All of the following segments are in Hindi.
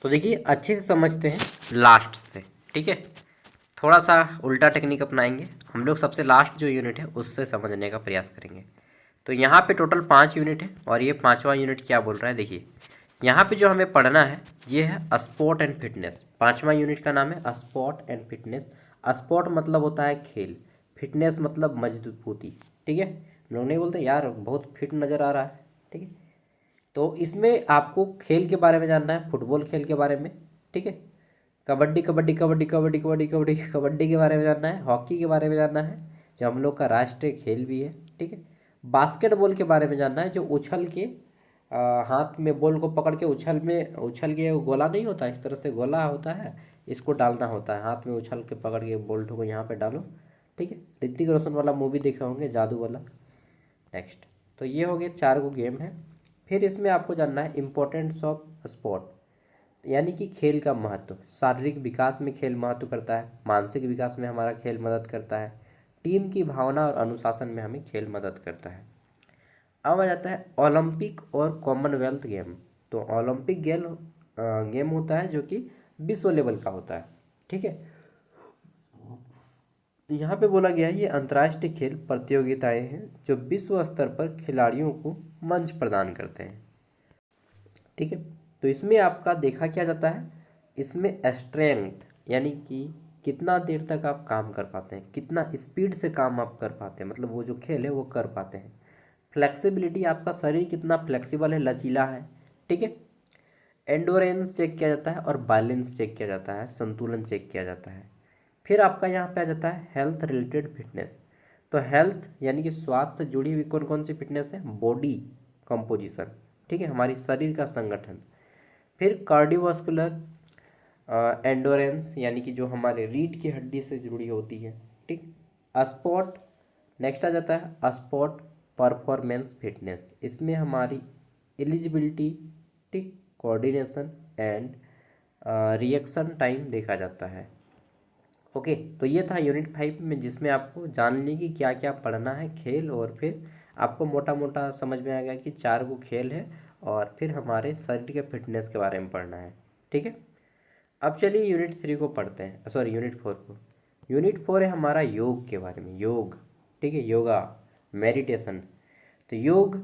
तो देखिए अच्छे से समझते हैं लास्ट से, ठीक है। थोड़ा सा उल्टा टेक्निक अपनाएंगे हम लोग, सबसे लास्ट जो यूनिट है उससे समझने का प्रयास करेंगे। तो यहाँ पे टोटल 5 यूनिट है और ये 5वां यूनिट क्या बोल रहा है, देखिए यहाँ पे जो हमें पढ़ना है ये है स्पोर्ट एंड फिटनेस। 5वां यूनिट का नाम है स्पोर्ट एंड फिटनेस। स्पोर्ट मतलब होता है खेल, फिटनेस मतलब मजबूती, ठीक है। हम लोग नहीं बोलते यार बहुत फिट नज़र आ रहा है, ठीक है। तो इसमें आपको खेल के बारे में जानना है, फुटबॉल खेल के बारे में, ठीक है। कबड्डी कबड्डी कबड्डी कबड्डी कबड्डी कबड्डी कबड्डी के बारे में जानना है, हॉकी के बारे में जानना है जो हम लोग का राष्ट्रीय खेल भी है, ठीक है। बास्केटबॉल के बारे में जानना है जो उछल के हाथ में बॉल को पकड़ के उछल के गोला नहीं होता, इस तरह से गोला होता है, इसको डालना होता है, हाथ में उछल के पकड़ के बॉल को यहाँ पे डालो, ठीक है। ऋतिक रोशन वाला मूवी देखे होंगे, जादू वाला। नेक्स्ट, तो ये हो गए 4 गो गेम है। फिर इसमें आपको जानना है इम्पोर्टेंस ऑफ स्पोर्ट, यानी कि खेल का महत्व। शारीरिक विकास में खेल महत्व करता है, मानसिक विकास में हमारा खेल मदद करता है, टीम की भावना और अनुशासन में हमें खेल मदद करता है। अब आ जाता है ओलंपिक और कॉमनवेल्थ गेम। तो ओलंपिक गेम होता है जो कि विश्व लेवल का होता है, ठीक है। यहाँ पे बोला गया है ये अंतर्राष्ट्रीय खेल प्रतियोगिताएं हैं जो विश्व स्तर पर खिलाड़ियों को मंच प्रदान करते हैं, ठीक है। तो इसमें आपका देखा क्या जाता है, इसमें स्ट्रेंथ यानी कि कितना देर तक आप काम कर पाते हैं, कितना स्पीड से काम आप कर पाते हैं, मतलब वो जो खेल है वो कर पाते हैं। फ्लेक्सिबिलिटी, आपका शरीर कितना फ्लेक्सिबल है, लचीला है, ठीक है। एंडोरेंस चेक किया जाता है और बैलेंस चेक किया जाता है, संतुलन चेक किया जाता है। फिर आपका यहाँ पे आ जाता है हेल्थ रिलेटेड फिटनेस। तो हेल्थ यानी कि स्वास्थ्य से जुड़ी हुई कौन कौन सी फिटनेस है, बॉडी कंपोजिशन, ठीक है, हमारी शरीर का संगठन। फिर कार्डियोवास्कुलर एंडोरेंस यानी कि जो हमारे रीढ़ की हड्डी से जुड़ी होती है, ठीक। स्पोर्ट, नेक्स्ट आ जाता है स्पोर्ट परफॉर्मेंस फिटनेस। इसमें हमारी एलिजिबिलिटी, ठीक, कोऑर्डिनेशन एंड रिएक्शन टाइम देखा जाता है। ओके, तो ये था यूनिट 5 में, जिसमें आपको जानने की क्या क्या पढ़ना है खेल, और फिर आपको मोटा मोटा समझ में आ गया कि 4 गो खेल है और फिर हमारे शरीर के फिटनेस के बारे में पढ़ना है, ठीक है। अब चलिए यूनिट 3 को पढ़ते हैं, सॉरी यूनिट 4 को। यूनिट 4 है हमारा योग के बारे में, योग, ठीक है, योगा, मेडिटेशन। तो योग,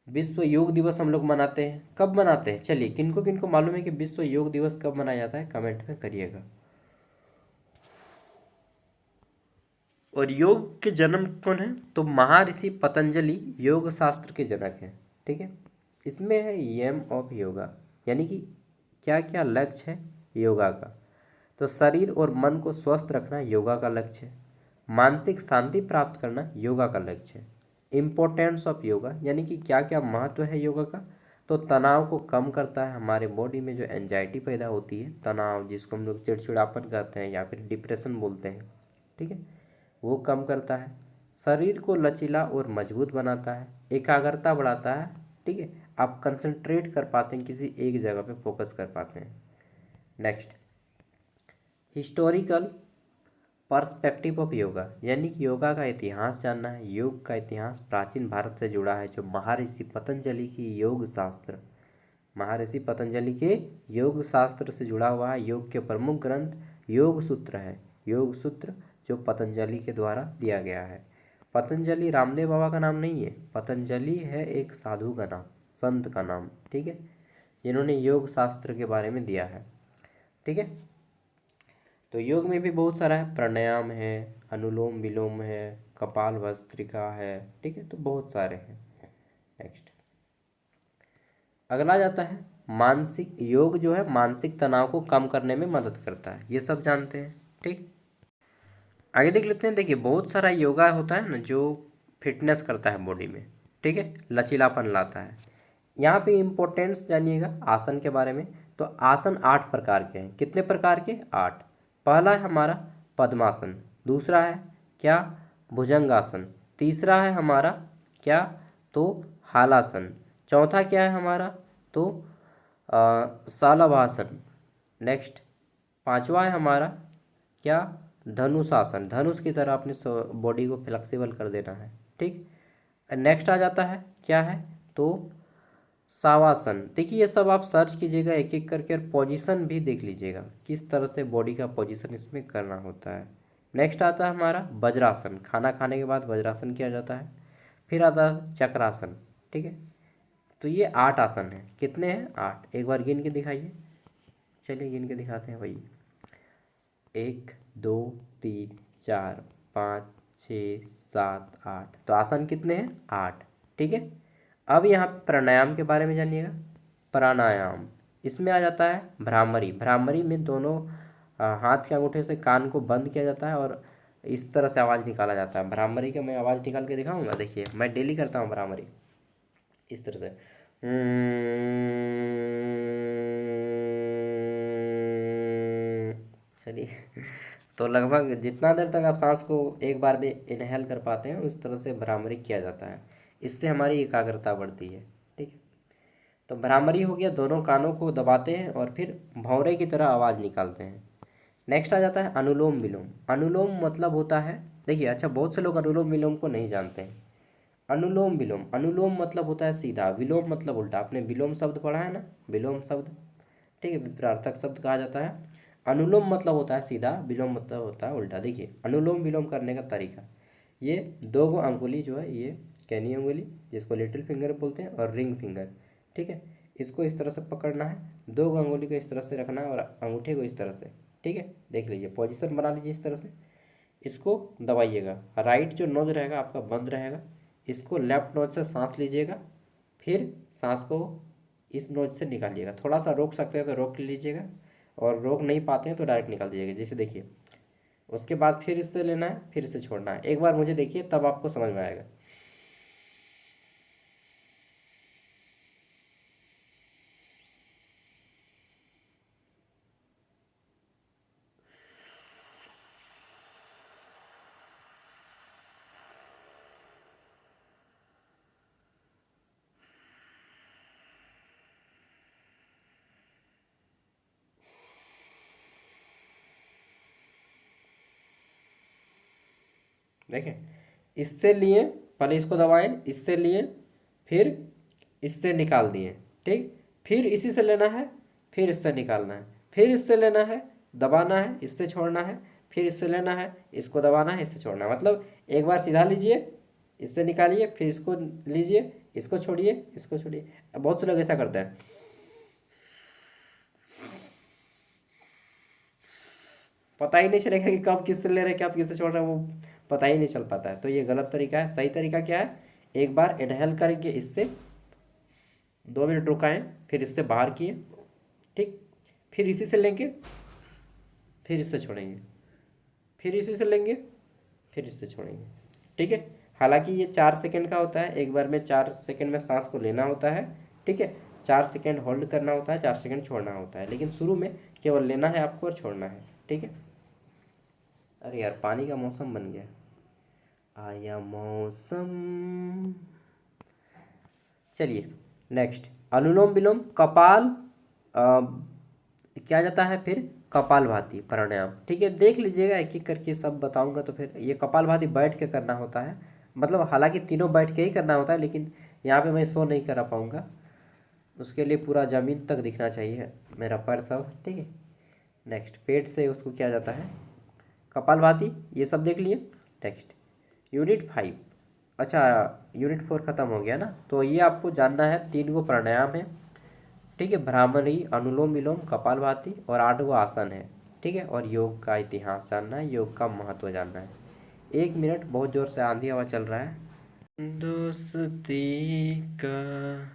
विश्व योग दिवस हम लोग मनाते हैं, कब मनाते हैं, चलिए किनको किनको मालूम है कि विश्व योग दिवस कब मनाया जाता है, कमेंट में करिएगा। और योग के जन्म कौन है, तो महर्षि पतंजलि योग शास्त्र के जनक हैं, ठीक है। इसमें है एम ऑफ योगा, यानी कि क्या क्या लक्ष्य है योगा का। तो शरीर और मन को स्वस्थ रखना योगा का लक्ष्य है, मानसिक शांति प्राप्त करना योगा का लक्ष्य है। इम्पोर्टेंस ऑफ योगा यानी कि क्या क्या महत्व है योगा का, तो तनाव को कम करता है, हमारे बॉडी में जो एंजाइटी पैदा होती है, तनाव जिसको हम लोग चिड़चिड़ापन कहते हैं या फिर डिप्रेशन बोलते हैं, ठीक है, वो कम करता है। शरीर को लचीला और मजबूत बनाता है, एकाग्रता बढ़ाता है, ठीक है, आप कंसंट्रेट कर पाते हैं, किसी एक जगह पे फोकस कर पाते हैं। Next, historical perspective of yoga, यानी कि योगा का इतिहास जानना है। योग का इतिहास प्राचीन भारत से जुड़ा है, जो महर्षि पतंजलि की योग शास्त्र, महर्षि पतंजलि के योग शास्त्र से जुड़ा हुआ है। योग के प्रमुख ग्रंथ योग सूत्र है, योग सूत्र जो पतंजलि के द्वारा दिया गया है। पतंजलि रामदेव बाबा का नाम नहीं है, पतंजलि है एक साधु का नाम, संत का नाम, ठीक है, जिन्होंने योग शास्त्र के बारे में दिया है, ठीक है। तो योग में भी बहुत सारा है, प्राणायाम है, अनुलोम विलोम है, कपाल भस्त्रिका है, ठीक है, तो बहुत सारे हैं। नेक्स्ट, अगला जाता है मानसिक योग, जो है मानसिक तनाव को कम करने में मदद करता है, ये सब जानते हैं, ठीक। आगे देख लेते हैं, देखिए बहुत सारा योगा होता है ना जो फिटनेस करता है बॉडी में, ठीक है, लचीलापन लाता है। यहाँ पे इम्पोर्टेंस जानिएगा आसन के बारे में। तो आसन 8 प्रकार के हैं, कितने प्रकार के, 8। पहला है हमारा पद्मासन, दूसरा है क्या, भुजंगासन, तीसरा है हमारा क्या, तो हालासन, चौथा क्या है हमारा, तो शालभासन। नेक्स्ट, पांचवा है हमारा क्या, धनुषासन, धनुष की तरह अपनी बॉडी को फ्लेक्सिबल कर देना है, ठीक। नेक्स्ट आ जाता है क्या है, तो शवासन। देखिए ये सब आप सर्च कीजिएगा एक एक करके, और पोजीशन भी देख लीजिएगा किस तरह से बॉडी का पोजीशन इसमें करना होता है। नेक्स्ट आता है हमारा वज्रासन, खाना खाने के बाद वज्रासन किया जाता है। फिर आता है चक्रासन, ठीक है। तो ये 8 आसन है, कितने हैं 8, एक बार गिन के दिखाइए। चलिए गिन के दिखाते हैं भाई, 1 2 3 4 5 6 7 8, तो आसन कितने हैं 8, ठीक है। अब यहाँ पे प्राणायाम के बारे में जानिएगा। प्राणायाम इसमें आ जाता है भ्रामरी। भ्रामरी में दोनों हाथ के अंगूठे से कान को बंद किया जाता है और इस तरह से आवाज़ निकाला जाता है। भ्रामरी का मैं आवाज़ निकाल के दिखाऊंगा, देखिए मैं डेली करता हूँ भ्रामरी इस तरह से। चलिए तो लगभग जितना देर तक आप सांस को एक बार में इनहेल कर पाते हैं उस तरह से भ्रामरी किया जाता है। इससे हमारी एकाग्रता बढ़ती है, ठीक है। तो भ्रामरी हो गया, दोनों कानों को दबाते हैं और फिर भौरे की तरह आवाज़ निकालते हैं। नेक्स्ट आ जाता है अनुलोम विलोम। अनुलोम मतलब होता है, देखिए अच्छा बहुत से लोग अनुलोम विलोम को नहीं जानते हैं। अनुलोम विलोम, अनुलोम मतलब होता है सीधा, विलोम मतलब उल्टा। आपने विलोम शब्द पढ़ा है ना, विलोम शब्द, ठीक है, विपरार्थक शब्द कहा जाता है। अनुलोम मतलब होता है सीधा, विलोम मतलब होता है उल्टा। देखिए अनुलोम विलोम करने का तरीका, ये दो गो अंगुली जो है, ये कैनी अंगुली जिसको लिटिल फिंगर बोलते हैं और रिंग फिंगर, ठीक है, इसको इस तरह से पकड़ना है, दो गो अंगुली को इस तरह से रखना है और अंगूठे को इस तरह से, ठीक है। देख लीजिए पोजीशन बना लीजिए इस तरह से, इसको दबाइएगा। राइट जो नोज रहेगा आपका बंद रहेगा, इसको लेफ्ट नोज से सांस लीजिएगा, फिर सांस को इस नोज से निकालिएगा। थोड़ा सा रोक सकते हैं तो रोक लीजिएगा, और रोक नहीं पाते हैं तो डायरेक्ट निकाल दीजिएगा, जैसे देखिए। उसके बाद फिर इससे लेना है, फिर इससे छोड़ना है। एक बार मुझे देखिए तब आपको समझ में आएगा। देखें, इससे लिए, पहले इसको दबाएं, इससे लिए, फिर इससे निकाल दिए, ठीक। फिर इसी से लेना है, फिर इससे निकालना है, फिर इससे लेना है, दबाना है, इससे छोड़ना है, फिर इससे लेना है, इसको दबाना है, इससे छोड़ना है। मतलब एक बार सीधा लीजिए, इससे निकालिए, फिर इसको लीजिए, इसको छोड़िए, इसको छोड़िए। बहुत से लोग ऐसा करते हैं, पता ही नहीं चलेगा कि कब किससे ले रहे हैं, कब किससे छोड़ रहे हैं, वो पता ही नहीं चल पाता है। तो ये गलत तरीका है। सही तरीका क्या है, एक बार इनहेल करके इससे 2 मिनट रुकाएं, फिर इससे बाहर किए, ठीक, फिर इसी से लेंगे, फिर इससे छोड़ेंगे, फिर इसी से लेंगे, फिर इससे छोड़ेंगे, ठीक है। हालांकि ये 4 सेकंड का होता है, एक बार में 4 सेकंड में सांस को लेना होता है, ठीक है, 4 सेकंड होल्ड करना होता है, 4 सेकंड छोड़ना होता है, लेकिन शुरू में केवल लेना है आपको और छोड़ना है, ठीक है। अरे यार पानी का मौसम बन गया, आया मौसम। चलिए नेक्स्ट, अनुलोम विलोम कपाल क्या जाता है, फिर कपालभाति प्राणायाम, ठीक है। देख लीजिएगा एक एक करके सब बताऊंगा। तो फिर ये कपालभाति बैठ के करना होता है, मतलब हालांकि तीनों बैठ के ही करना होता है, लेकिन यहाँ पे मैं शो नहीं करा पाऊँगा, उसके लिए पूरा ज़मीन तक दिखना चाहिए मेरा पैर सब, ठीक है। नेक्स्ट, पेट से उसको किया जाता है कपालभाति, ये सब देख लिए। नेक्स्ट यूनिट 5, अच्छा यूनिट 4 ख़त्म हो गया ना। तो ये आपको जानना है 3 गो प्राणायाम है, ठीक है, भ्रामरी, अनुलोम विलोम, कपालभाति, और 8 गो आसन है, ठीक है। और योग का इतिहास जानना है, योग का महत्व जानना है। 1 मिनट, बहुत ज़ोर से आंधी हवा चल रहा है दोस्ती का।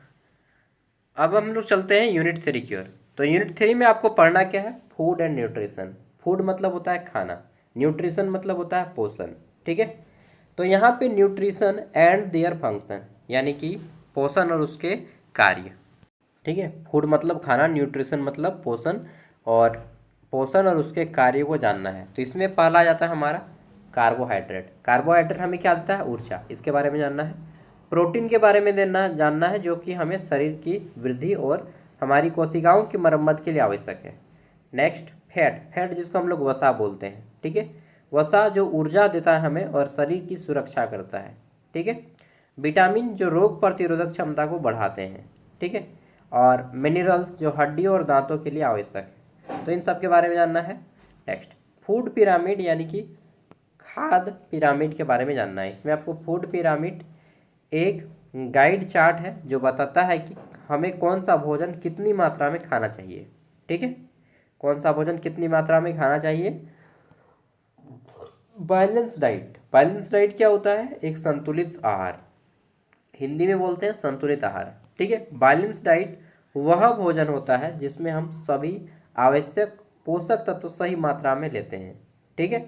अब हम लोग चलते हैं यूनिट 3 की ओर। तो यूनिट 3 में आपको पढ़ना क्या है, फूड एंड न्यूट्रिशन। फूड मतलब होता है खाना, न्यूट्रिशन मतलब होता है पोषण, ठीक है। तो यहाँ पे न्यूट्रिशन एंड देयर फंक्शन, यानी कि पोषण और उसके कार्य, ठीक है। फूड मतलब खाना, न्यूट्रिशन मतलब पोषण, और पोषण और उसके कार्य को जानना है। तो इसमें पहला जाता है हमारा कार्बोहाइड्रेट। कार्बोहाइड्रेट हमें क्या देता है, ऊर्जा, इसके बारे में जानना है। प्रोटीन के बारे में जानना है, जो कि हमें शरीर की वृद्धि और हमारी कोशिकाओं की मरम्मत के लिए आवश्यक है। नेक्स्ट फैट, फैट जिसको हम लोग वसा बोलते हैं, ठीक है। वसा जो ऊर्जा देता है हमें और शरीर की सुरक्षा करता है, ठीक है। विटामिन जो रोग प्रतिरोधक क्षमता को बढ़ाते हैं, ठीक है, और मिनरल्स जो हड्डियों और दांतों के लिए आवश्यक है। तो इन सब के बारे में जानना है। नेक्स्ट, फूड पिरामिड यानी कि खाद्य पिरामिड के बारे में जानना है। इसमें आपको फूड पिरामिड एक गाइड चार्ट है जो बताता है कि हमें कौन सा भोजन कितनी मात्रा में खाना चाहिए। ठीक है, कौन सा भोजन कितनी मात्रा में खाना चाहिए। बैलेंस डाइट, बैलेंस डाइट क्या होता है, एक संतुलित आहार, हिंदी में बोलते हैं संतुलित आहार। ठीक है, बैलेंस डाइट वह भोजन होता है जिसमें हम सभी आवश्यक पोषक तत्व सही मात्रा में लेते हैं। ठीक है,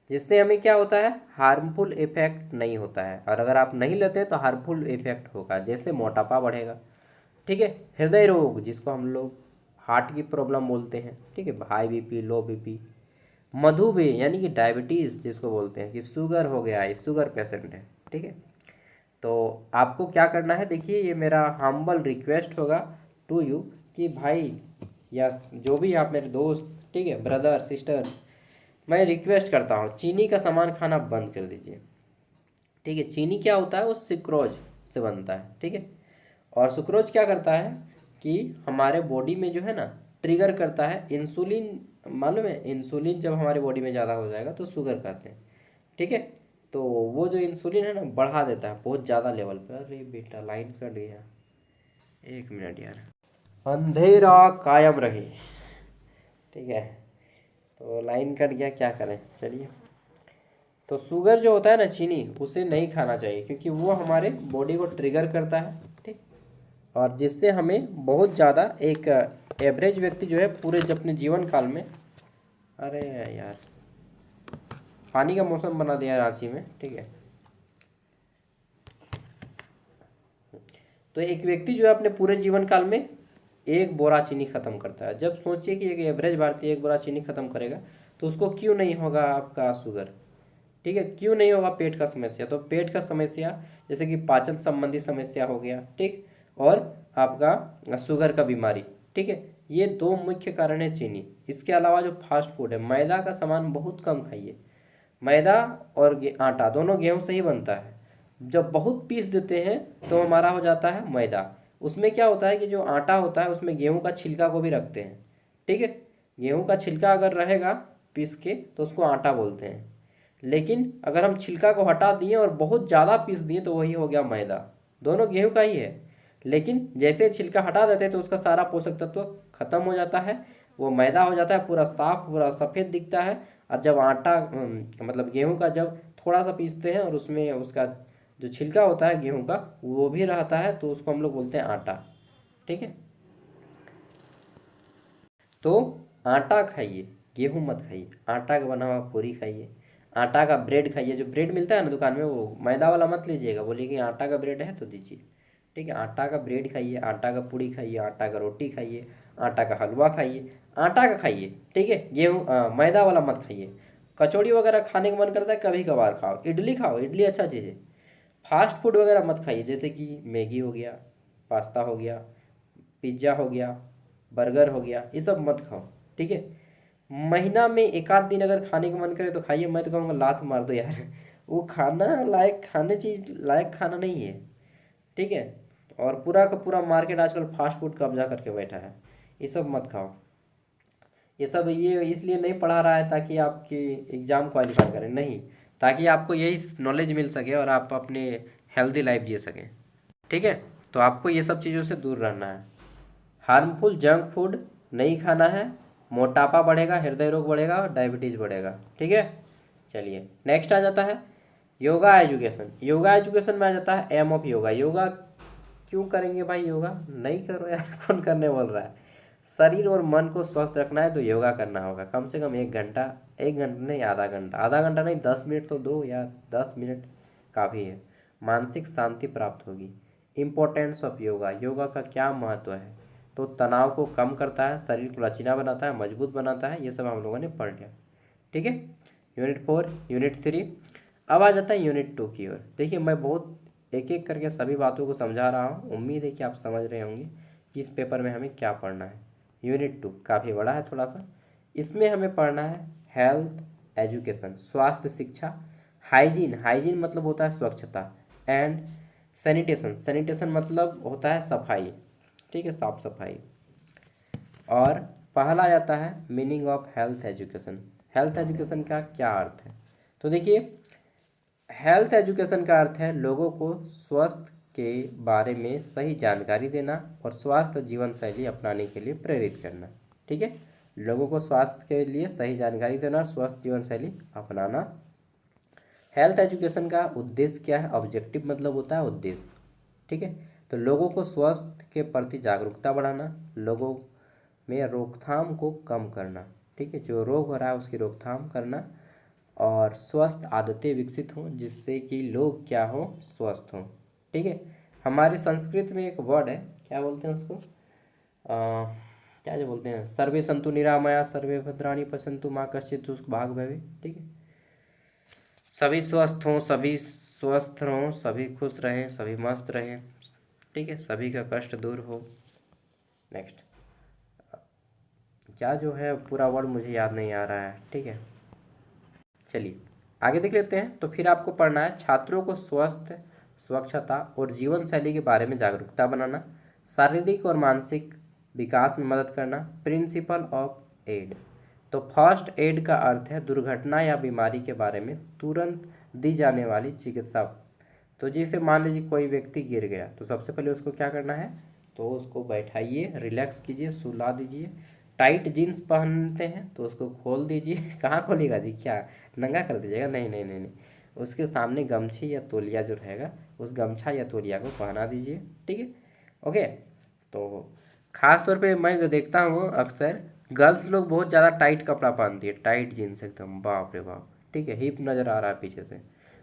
जिससे हमें क्या होता है, हार्मफुल इफेक्ट नहीं होता है, और अगर आप नहीं लेते हैं तो हार्मफुल इफेक्ट होगा, जैसे मोटापा बढ़ेगा। ठीक है, हृदय रोग जिसको हम लोग हार्ट की प्रॉब्लम बोलते हैं। ठीक है, हाई बीपी, लो बीपी, मधुमेह यानी कि डायबिटीज़ जिसको बोलते हैं कि शुगर हो गया, ये शुगर पेशेंट है। ठीक है, तो आपको क्या करना है, देखिए ये मेरा हम्बल रिक्वेस्ट होगा टू यू कि भाई या जो भी आप मेरे दोस्त, ठीक है, ब्रदर सिस्टर, मैं रिक्वेस्ट करता हूँ चीनी का सामान खाना बंद कर दीजिए। ठीक है, चीनी क्या होता है, वो सुक्रोज से बनता है। ठीक है, और सुक्रोज क्या करता है कि हमारे बॉडी में जो है ना, ट्रिगर करता है इंसुलिन। मालूम है, इंसुलिन जब हमारे बॉडी में ज़्यादा हो जाएगा तो शुगर कहते हैं। ठीक है, तो वो जो इंसुलिन है ना, बढ़ा देता है बहुत ज़्यादा लेवल पर। अरे बेटा लाइन कट गया, एक मिनट यार, अंधेरा कायम रहे। ठीक है, तो लाइन कट गया, क्या करें, चलिए। तो शुगर जो होता है ना, चीनी, उसे नहीं खाना चाहिए क्योंकि वो हमारे बॉडी को ट्रिगर करता है। ठीक, और जिससे हमें बहुत ज़्यादा एक एवरेज व्यक्ति जो है पूरे अपने जीवन काल में, अरे यार पानी का मौसम बना दिया रांची में। ठीक है, तो एक व्यक्ति जो है अपने पूरे जीवन काल में एक बोरा चीनी खत्म करता है। जब सोचिए कि एक एवरेज भारतीय एक बोरा चीनी खत्म करेगा तो उसको क्यों नहीं होगा आपका शुगर। ठीक है, क्यों नहीं होगा पेट का समस्या। तो पेट का समस्या जैसे कि पाचन संबंधी समस्या हो गया, ठीक, और आपका शुगर का बीमारी। ठीक है, ये दो मुख्य कारण है चीनी। इसके अलावा जो फास्ट फूड है, मैदा का सामान बहुत कम खाइए। मैदा और आटा दोनों गेहूं से ही बनता है। जब बहुत पीस देते हैं तो हमारा हो जाता है मैदा। उसमें क्या होता है कि जो आटा होता है उसमें गेहूं का छिलका को भी रखते हैं। ठीक है, गेहूं का छिलका अगर रहेगा पीस के तो उसको आटा बोलते हैं। लेकिन अगर हम छिलका को हटा दिए और बहुत ज़्यादा पीस दिए तो वही हो गया मैदा। दोनों गेहूं का ही है, लेकिन जैसे छिलका हटा देते हैं तो उसका सारा पोषक तत्व खत्म हो जाता है, वो मैदा हो जाता है, पूरा साफ पूरा सफ़ेद दिखता है। और जब आटा मतलब गेहूं का जब थोड़ा सा पीसते हैं और उसमें उसका जो छिलका होता है गेहूं का वो भी रहता है तो उसको हम लोग बोलते हैं आटा। ठीक है, तो आटा खाइए, गेहूं मत खाइए। आटा का बना हुआ पूरी खाइए, आटा का ब्रेड खाइए। जो ब्रेड मिलता है ना दुकान में, वो मैदा वाला मत लीजिएगा, बोलिए कि आटा का ब्रेड है तो दीजिए। ठीक है, आटा का ब्रेड खाइए, आटा का पूड़ी खाइए, आटा का रोटी खाइए, आटा का हलवा खाइए, आटा का खाइए। ठीक है, मैदा वाला मत खाइए। कचौड़ी वगैरह खाने का मन करता है कभी कभार खाओ, इडली खाओ, इडली अच्छा चीज़ है। फास्ट फूड वगैरह मत खाइए, जैसे कि मैगी हो गया, पास्ता हो गया, पिज्ज़ा हो गया, बर्गर हो गया, ये सब मत खाओ। ठीक है, महीना में एक आध दिन अगर खाने का मन करे तो खाइए, मैं तो कहूँगा लात मार दो यार। वो खाना लायक, खाने चीज लायक खाना नहीं है। ठीक है, और पूरा का पूरा मार्केट आजकल फास्ट फूड कब्जा करके बैठा है। ये सब मत खाओ। ये सब ये इसलिए नहीं पढ़ा रहा है ताकि आपकी एग्ज़ाम क्वालिफाई करें, नहीं, ताकि आपको यही नॉलेज मिल सके और आप अपने हेल्दी लाइफ जी सकें। ठीक है, तो आपको ये सब चीज़ों से दूर रहना है। हार्मफुल जंक फूड नहीं खाना है, मोटापा बढ़ेगा, हृदय रोग बढ़ेगा और डायबिटीज़ बढ़ेगा। ठीक है, चलिए नेक्स्ट आ जाता है योगा एजुकेशन। योगा एजुकेशन में आ जाता है एम ऑफ योगा। योगा क्यों करेंगे भाई, योगा नहीं करो यार, कौन करने बोल रहा है। शरीर और मन को स्वस्थ रखना है तो योगा करना होगा, कम से कम 1 घंटा। 1 घंटा नहीं, आधा घंटा, आधा घंटा नहीं, 10 मिनट तो दो यार, 10 मिनट काफ़ी है। मानसिक शांति प्राप्त होगी। इम्पोर्टेंस ऑफ योगा, योगा का क्या महत्व है, तो तनाव को कम करता है, शरीर को लचीला बनाता है, मजबूत बनाता है। ये सब हम लोगों ने पढ़ लिया। ठीक है, यूनिट 4, यूनिट 3। अब आ जाता है यूनिट 2 की ओर। देखिए मैं बहुत एक एक करके सभी बातों को समझा रहा हूँ, उम्मीद है कि आप समझ रहे होंगे कि इस पेपर में हमें क्या पढ़ना है। यूनिट 2 काफ़ी बड़ा है थोड़ा सा। इसमें हमें पढ़ना है हेल्थ एजुकेशन, स्वास्थ्य शिक्षा। हाइजीन, हाइजीन मतलब होता है स्वच्छता। एंड सैनिटेशन, सैनिटेशन मतलब होता है सफाई। ठीक है, साफ सफाई। और पहला आ जाता है meaning of health education. Health education का क्या अर्थ है? तो देखिए, हेल्थ एजुकेशन का अर्थ है लोगों को स्वास्थ्य के बारे में सही जानकारी देना और स्वास्थ्य जीवन शैली अपनाने के लिए प्रेरित करना। ठीक है, लोगों को स्वास्थ्य के लिए सही जानकारी देना, स्वस्थ जीवन शैली अपनाना। हेल्थ एजुकेशन का उद्देश्य क्या है? ऑब्जेक्टिव मतलब होता है उद्देश्य। ठीक है, तो लोगों को स्वास्थ्य के प्रति जागरूकता बढ़ाना, लोगों में रोकथाम को कम करना। ठीक है, जो रोग हो रहा है उसकी रोकथाम करना, और स्वस्थ आदतें विकसित हों जिससे कि लोग क्या हो, स्वस्थ हों। ठीक है, हमारे संस्कृत में एक वर्ड है, क्या बोलते हैं उसको, क्या जो बोलते हैं, सर्वे संतु निरामया सर्वे भद्राणि पश्यन्तु माँ कश्चित् दुष्भाग् भवेत्। ठीक है, सभी स्वस्थ हों, सभी स्वस्थ हों, सभी खुश रहें, सभी मस्त रहें। ठीक है, सभी का कष्ट दूर हो। नेक्स्ट, क्या जो है पूरा वर्ड मुझे याद नहीं आ रहा है। ठीक है, चलिए आगे देख लेते हैं। तो फिर आपको पढ़ना है छात्रों को स्वस्थ, स्वच्छता और जीवन शैली के बारे में जागरूकता बनाना, शारीरिक और मानसिक विकास में मदद करना, प्रिंसिपल ऑफ एड। तो फर्स्ट एड का अर्थ है दुर्घटना या बीमारी के बारे में तुरंत दी जाने वाली चिकित्सा। तो जैसे मान लीजिए कोई व्यक्ति गिर गया, तो सबसे पहले उसको क्या करना है, तो उसको बैठाइए, रिलैक्स कीजिए, सुला दीजिए। टाइट जीन्स पहनते हैं तो उसको खोल दीजिए। कहाँ खोलेगा जी, क्या नंगा कर दीजिएगा? नहीं नहीं नहीं नहीं, उसके सामने गमछी या तौलिया जो रहेगा, उस गमछा या तौलिया को पहना दीजिए। ठीक है, ओके। तो खास तौर पे मैं देखता हूँ अक्सर गर्ल्स लोग बहुत ज़्यादा टाइट कपड़ा पहनती है, टाइट जीन्स एकदम, बाप रे बाप। ठीक है, हिप नज़र आ रहा है पीछे से,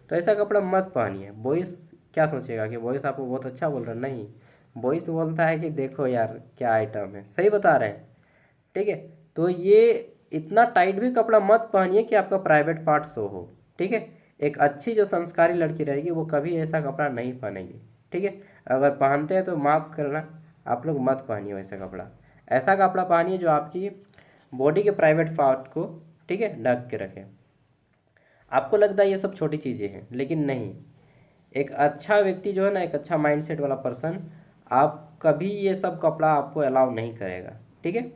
तो ऐसा कपड़ा मत पहनिए। बॉयज़ क्या सोचेगा कि बॉयज़ आपको बहुत अच्छा बोल रहा है? नहीं, बॉयज़ बोलता है कि देखो यार क्या आइटम है, सही बता रहे हैं। ठीक है, तो ये इतना टाइट भी कपड़ा मत पहनिए कि आपका प्राइवेट पार्ट शो हो। ठीक है, एक अच्छी जो संस्कारी लड़की रहेगी वो कभी ऐसा कपड़ा नहीं पहनेगी। ठीक है, अगर पहनते हैं तो माफ़ करना, आप लोग मत पहनिए वैसा कपड़ा। ऐसा कपड़ा पहनिए जो आपकी बॉडी के प्राइवेट पार्ट को, ठीक है, ढक के रखे। आपको लगता है ये सब छोटी चीज़ें हैं, लेकिन नहीं। एक अच्छा व्यक्ति जो है ना, एक अच्छा माइंडसेट वाला पर्सन, आप कभी ये सब कपड़ा आपको अलाउ नहीं करेगा। ठीक है,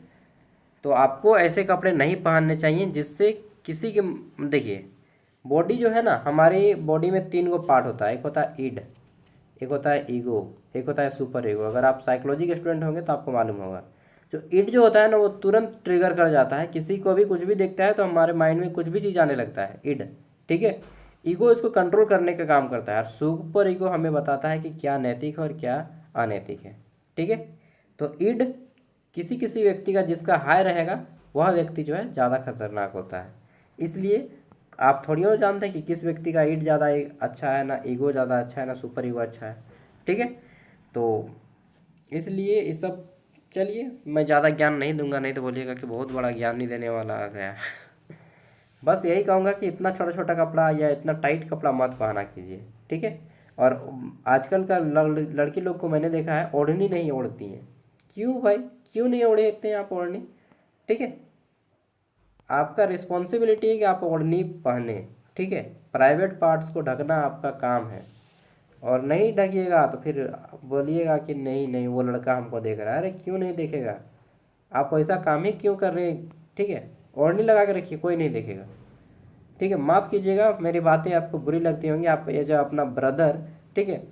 तो आपको ऐसे कपड़े नहीं पहनने चाहिए जिससे किसी के, देखिए बॉडी जो है ना, हमारी बॉडी में 3 गो पार्ट होता है। एक होता है ईड, एक होता है ईगो, एक होता है सुपर ईगो। अगर आप साइकोलॉजी के स्टूडेंट होंगे तो आपको मालूम होगा। जो ईड जो होता है ना, वो तुरंत ट्रिगर कर जाता है, किसी को भी कुछ भी देखता है तो हमारे माइंड में कुछ भी चीज़ आने लगता है, ईड। ठीक है, ईगो इसको कंट्रोल करने का काम करता है, और सुपर ईगो हमें बताता है कि क्या नैतिक है और क्या अनैतिक है। ठीक है, तो ईड किसी किसी व्यक्ति का जिसका हाई रहेगा, वह व्यक्ति जो है ज़्यादा खतरनाक होता है। इसलिए आप थोड़ी और जानते हैं कि किस व्यक्ति का ईड ज़्यादा अच्छा है, ना ईगो ज़्यादा अच्छा है, ना सुपर ईगो अच्छा है। ठीक है, तो इसलिए इस सब, चलिए मैं ज़्यादा ज्ञान नहीं दूंगा, नहीं तो बोलिएगा कि बहुत बड़ा ज्ञान नहीं देने वाला आ गया। बस यही कहूँगा कि इतना छोटा छोटा कपड़ा या इतना टाइट कपड़ा मत पहना कीजिए। ठीक है, और आजकल का लड़की लोग को मैंने देखा है ओढ़नी नहीं ओढ़ती हैं। क्यों भाई, क्यों नहीं ओढ़ते हैं आप ओढ़नी? ठीक है, आपका रिस्पॉन्सिबिलिटी है कि आप ओढ़नी पहने। ठीक है, प्राइवेट पार्ट्स को ढकना आपका काम है, और नहीं ढकिएगा तो फिर बोलिएगा कि नहीं नहीं वो लड़का हमको देख रहा है। अरे क्यों नहीं देखेगा, आप ऐसा काम ही क्यों कर रहे हैं? ठीक है, ओढ़नी लगा के रखिए, कोई नहीं देखेगा। ठीक है, माफ़ कीजिएगा मेरी बातें आपको बुरी लगती होंगी। आप एज अपना ब्रदर, ठीक है,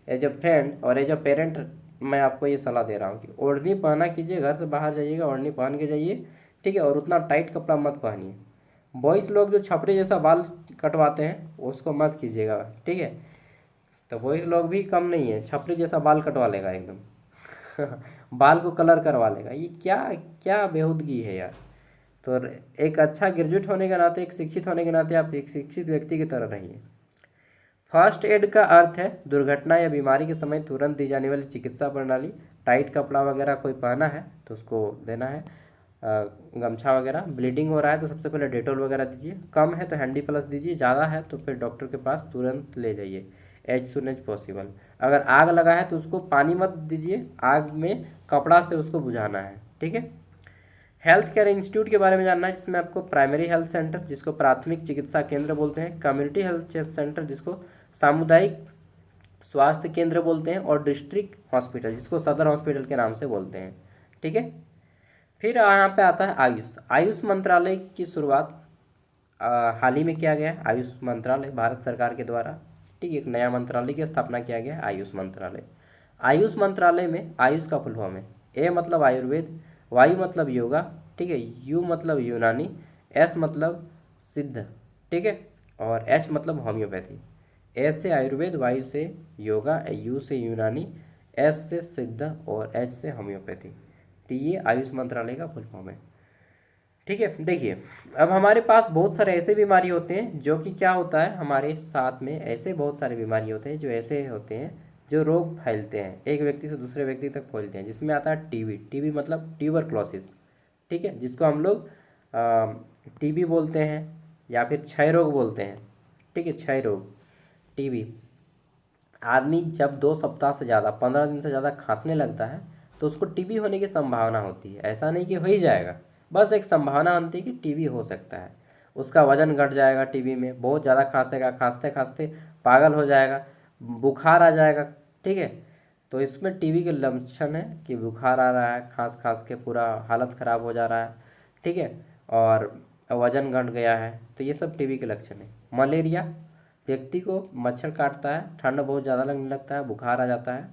एज अ फ्रेंड और एज अ पेरेंट, मैं आपको ये सलाह दे रहा हूँ कि ओढ़नी पहना कीजिए, घर से बाहर जाइएगा ओढ़नी पहन के जाइए। ठीक है, और उतना टाइट कपड़ा मत पहनिए। बॉयज़ लोग जो छपरी जैसा बाल कटवाते हैं उसको मत कीजिएगा। ठीक है, तो बॉयज़ लोग भी कम नहीं है, छपरी जैसा बाल कटवा लेगा एकदम। बाल को कलर करवा लेगा। ये क्या क्या बेहूदगी है यार। तो एक अच्छा ग्रेजुएट होने के नाते, एक शिक्षित होने के नाते आप एक शिक्षित व्यक्ति की तरह रहिए। फर्स्ट एड का अर्थ है दुर्घटना या बीमारी के समय तुरंत दी जाने वाली चिकित्सा प्रणाली। टाइट कपड़ा वगैरह कोई पहना है तो उसको देना है, गमछा वगैरह। ब्लीडिंग हो रहा है तो सबसे पहले डेटॉल वगैरह दीजिए, कम है तो हैंडी प्लस दीजिए, ज़्यादा है तो फिर डॉक्टर के पास तुरंत ले जाइए एज सुन एज पॉसिबल। अगर आग लगा है तो उसको पानी मत दीजिए, आग में कपड़ा से उसको बुझाना है। ठीक है, हेल्थ केयर इंस्टीट्यूट के बारे में जानना है, जिसमें आपको प्राइमरी हेल्थ सेंटर जिसको प्राथमिक चिकित्सा केंद्र बोलते हैं, कम्युनिटी हेल्थ सेंटर जिसको सामुदायिक स्वास्थ्य केंद्र बोलते हैं, और डिस्ट्रिक्ट हॉस्पिटल जिसको सदर हॉस्पिटल के नाम से बोलते हैं। ठीक है। फिर यहाँ पे आता है आयुष। आयुष मंत्रालय की शुरुआत हाल ही में किया गया है। आयुष मंत्रालय भारत सरकार के द्वारा, ठीक है, एक नया मंत्रालय की स्थापना किया गया है, आयुष मंत्रालय। आयुष मंत्रालय में आयुष का फुल फॉर्म है, ए मतलब आयुर्वेद, वायु मतलब योगा, ठीक है, यू मतलब यूनानी, एस मतलब सिद्ध, ठीक है, और एच मतलब होम्योपैथी। एस से आयुर्वेद, वायु से योगा, यू से यूनानी, एस से सिद्ध और एच से होम्योपैथी। तो ये आयुष मंत्रालय का फुल फॉर्म है। ठीक है। देखिए, अब हमारे पास बहुत सारे ऐसे बीमारी होते हैं जो कि क्या होता है, हमारे साथ में ऐसे बहुत सारे बीमारी होते हैं जो ऐसे होते हैं जो रोग फैलते हैं, एक व्यक्ति से दूसरे व्यक्ति तक फैलते हैं, जिसमें आता है टीबी। टीबी मतलब ट्यूबरक्लोसिस, ठीक है, जिसको हम लोग टीबी बोलते हैं या फिर क्षय रोग बोलते हैं। ठीक है, क्षय रोग, टीबी। आदमी जब 2 सप्ताह से ज़्यादा, 15 दिन से ज़्यादा खांसने लगता है तो उसको टीबी होने की संभावना होती है। ऐसा नहीं कि हो ही जाएगा, बस एक संभावना बनती है कि टीबी हो सकता है। उसका वजन घट जाएगा टीबी में, बहुत ज़्यादा खांसेगा, खांसते खांसते पागल हो जाएगा, बुखार आ जाएगा। ठीक है, तो इसमें टीबी के लक्षण है कि बुखार आ रहा है, खांस खांस के पूरा हालत ख़राब हो जा रहा है, ठीक है, और वजन घट गया है, तो ये सब टीबी के लक्षण है। मलेरिया, व्यक्ति को मच्छर काटता है, ठंड बहुत ज़्यादा लगने लगता है, बुखार आ जाता है,